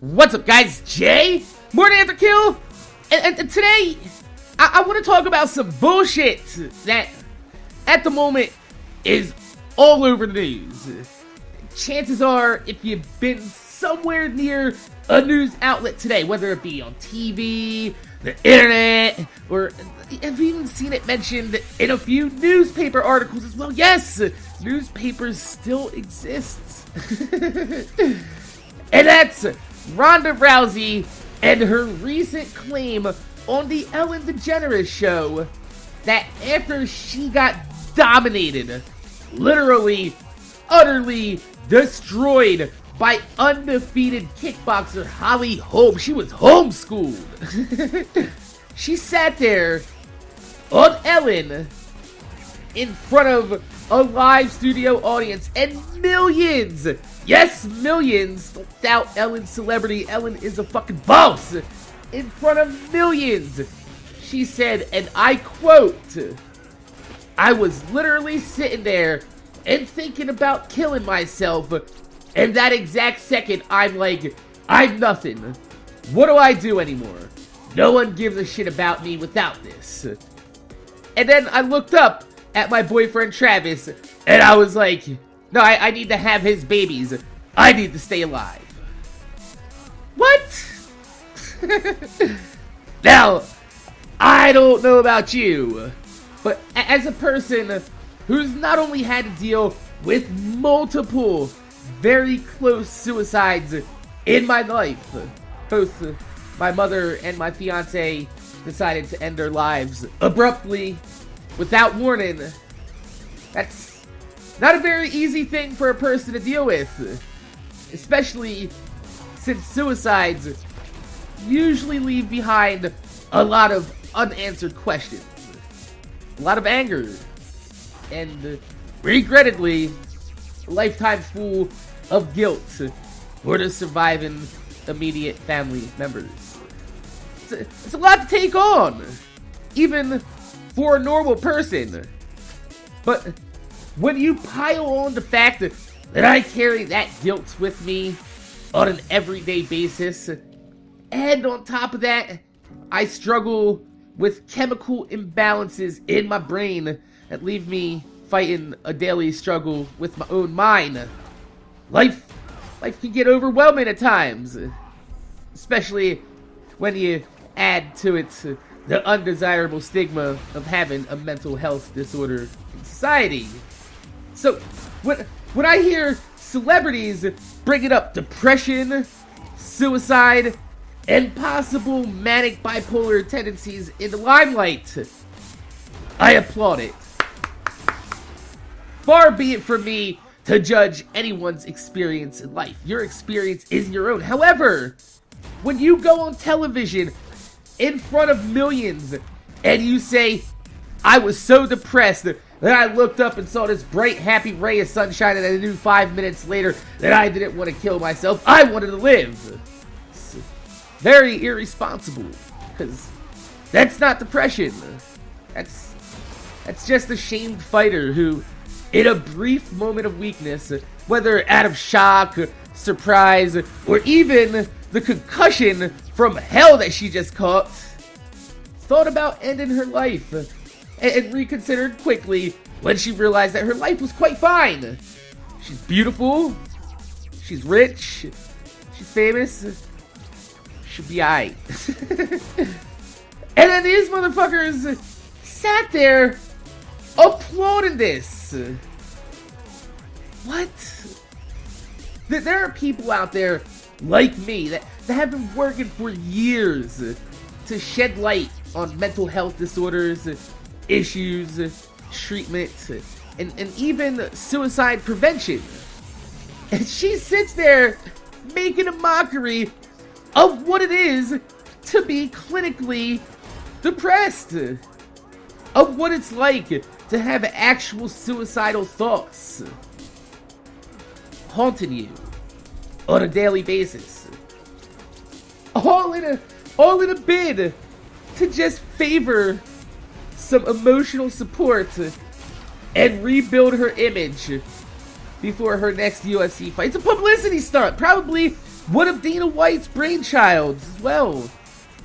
What's up, guys? Jay, MorninAfterKill, and today I want to talk about some bullshit that at the moment is all over the news. Chances are, if you've been somewhere near a news outlet today, whether it be on TV, the internet, or have even seen it mentioned in a few newspaper articles as well. Yes, newspapers still exist. And that's Ronda Rousey and her recent claim on the Ellen DeGeneres show that after she got dominated, literally, utterly destroyed by undefeated kickboxer Holly Holm, she was homeschooled. She sat there on Ellen in front of a live studio audience and millions, yes, millions, don't doubt Ellen's celebrity, Ellen is a fucking boss, in front of millions, she said, and I quote, "I was literally sitting there and thinking about killing myself, and that exact second I'm like, I'm nothing. What do I do anymore? No one gives a shit about me without this." And then I looked up at my boyfriend Travis, and I was like, no, I need to have his babies. I need to stay alive. What? Now, I don't know about you, but as a person who's not only had to deal with multiple very close suicides in my life, both my mother and my fiance decided to end their lives abruptly, without warning. That's not a very easy thing for a person to deal with, especially since suicides usually leave behind a lot of unanswered questions, a lot of anger, and regrettably, a lifetime full of guilt for the surviving immediate family members. It's a lot to take on, even for a normal person. But when you pile on the fact that I carry that guilt with me on an everyday basis, and on top of that, I struggle with chemical imbalances in my brain that leave me fighting a daily struggle with my own mind, life can get overwhelming at times, especially when you add to it the undesirable stigma of having a mental health disorder in society. So, when I hear celebrities bringing up depression, suicide, and possible manic bipolar tendencies in the limelight, I applaud it. Far be it from me to judge anyone's experience in life. Your experience is your own. However, when you go on television in front of millions and you say, I was so depressed that I looked up and saw this bright, happy ray of sunshine, and I knew 5 minutes later that I didn't want to kill myself. I wanted to live. It's very irresponsible, because that's not depression. That's just a shamed fighter who, in a brief moment of weakness, whether out of shock, surprise, or even the concussion from hell that she just caught, thought about ending her life, and reconsidered quickly when she realized that her life was quite fine. She's beautiful, she's rich, she's famous, she'll be aight. And then these motherfuckers sat there applauding this. What? There are people out there like me that have been working for years to shed light on mental health disorders, issues, treatment, and even suicide prevention. And she sits there making a mockery of what it is to be clinically depressed, of what it's like to have actual suicidal thoughts haunting you on a daily basis, all in a bid to just favor some emotional support and rebuild her image before her next UFC fight. It's a publicity stunt, probably one of Dana White's brainchilds as well.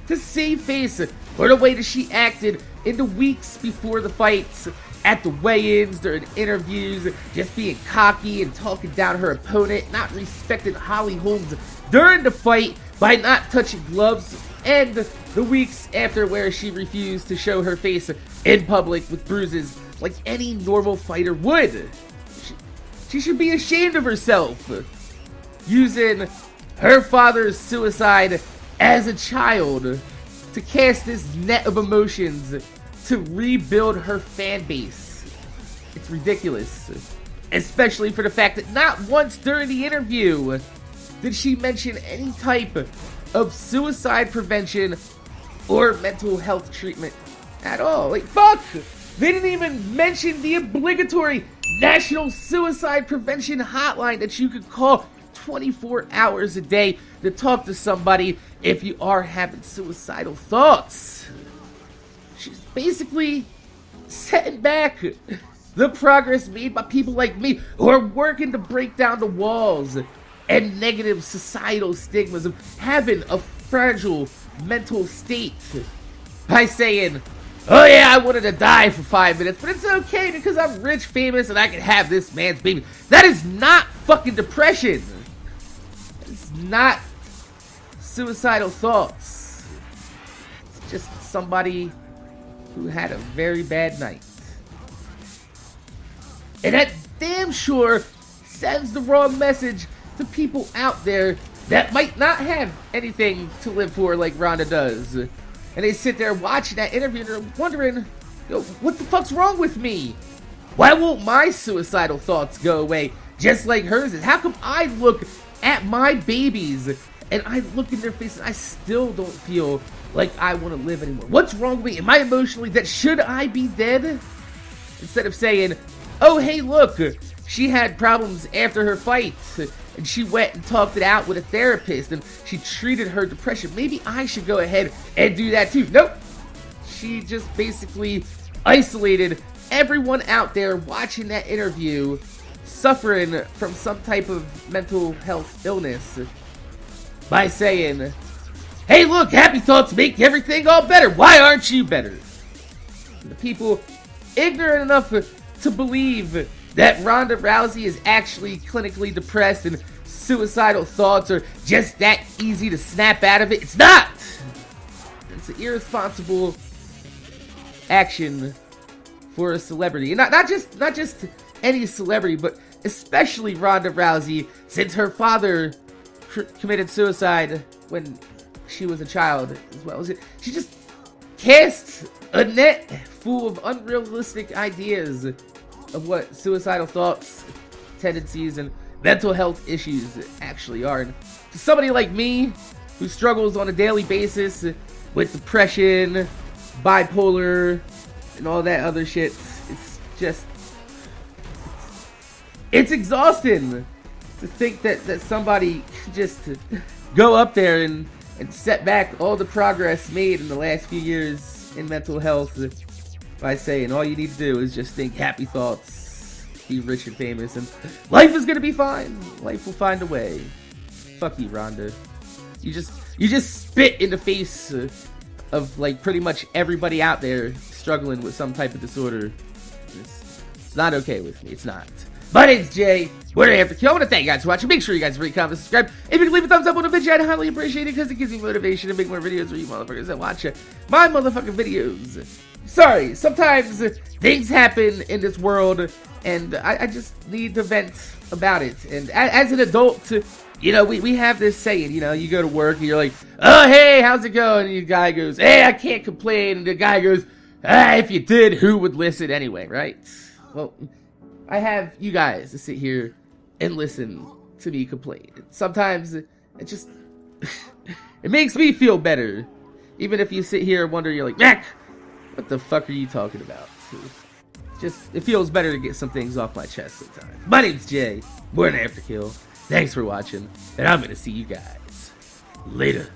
To save face, or the way that she acted in the weeks before the fights, at the weigh-ins, during interviews, just being cocky and talking down her opponent, not respecting Holly Holmes during the fight by not touching gloves, and the weeks after where she refused to show her face in public with bruises like any normal fighter would. She should be ashamed of herself, using her father's suicide as a child to cast this net of emotions to rebuild her fan base. It's ridiculous, especially for the fact that not once during the interview did she mention any type of suicide prevention or mental health treatment at all. Like, fuck! They didn't even mention the obligatory National Suicide Prevention Hotline that you could call 24 hours a day to talk to somebody if you are having suicidal thoughts. She's basically setting back the progress made by people like me who are working to break down the walls and negative societal stigmas of having a fragile mental state by saying, oh yeah, I wanted to die for 5 minutes, but it's okay because I'm rich, famous, and I can have this man's baby. That is not fucking depression. It's not suicidal thoughts. It's just somebody who had a very bad night. And that damn sure sends the wrong message to people out there that might not have anything to live for like Ronda does. And they sit there watching that interview and they're wondering, yo, what the fuck's wrong with me? Why won't my suicidal thoughts go away just like hers is? How come I look at my babies and I look in their faces and I still don't feel like I want to live anymore? What's wrong with me? Am I emotionally dead? Should I be dead? Instead of saying, oh hey look, she had problems after her fight and she went and talked it out with a therapist and she treated her depression. Maybe I should go ahead and do that too. Nope. She just basically isolated everyone out there watching that interview suffering from some type of mental health illness by saying, hey look, happy thoughts make everything all better. Why aren't you better? The people ignorant enough to believe that Ronda Rousey is actually clinically depressed and suicidal thoughts are just that easy to snap out of it. It's not! It's an irresponsible action for a celebrity. And not just any celebrity, but especially Ronda Rousey, since her father committed suicide when she was a child as well. She just cast a net full of unrealistic ideas of what suicidal thoughts, tendencies, and mental health issues actually are. And to somebody like me, who struggles on a daily basis with depression, bipolar, and all that other shit, it's exhausting to think that somebody could just go up there and set back all the progress made in the last few years in mental health by saying all you need to do is just think happy thoughts, be rich and famous, and life is gonna be fine. Life will find a way. Fuck you, Ronda. You just spit in the face of like pretty much everybody out there struggling with some type of disorder. It's not okay with me. It's not. My name's Jay. MorninAfterKill. I want to thank you guys for watching. Make sure you guys rate, comment, subscribe. If you can leave a thumbs up on the video, I'd highly appreciate it because it gives me motivation to make more videos for you motherfuckers that watch my motherfucking videos. Sorry, sometimes things happen in this world and I just need to vent about it. And as an adult, you know, we have this saying, you know, you go to work and you're like, oh, hey, how's it going? And the guy goes, hey, I can't complain. And the guy goes, if you did, who would listen anyway, right? Well, I have you guys to sit here and listen to me complain. It just, it makes me feel better. Even if you sit here and wonder, you're like, Mac, what the fuck are you talking about? It feels better to get some things off my chest sometimes. My name's Jay, MorninAfterKill. Thanks for watching, and I'm gonna see you guys later.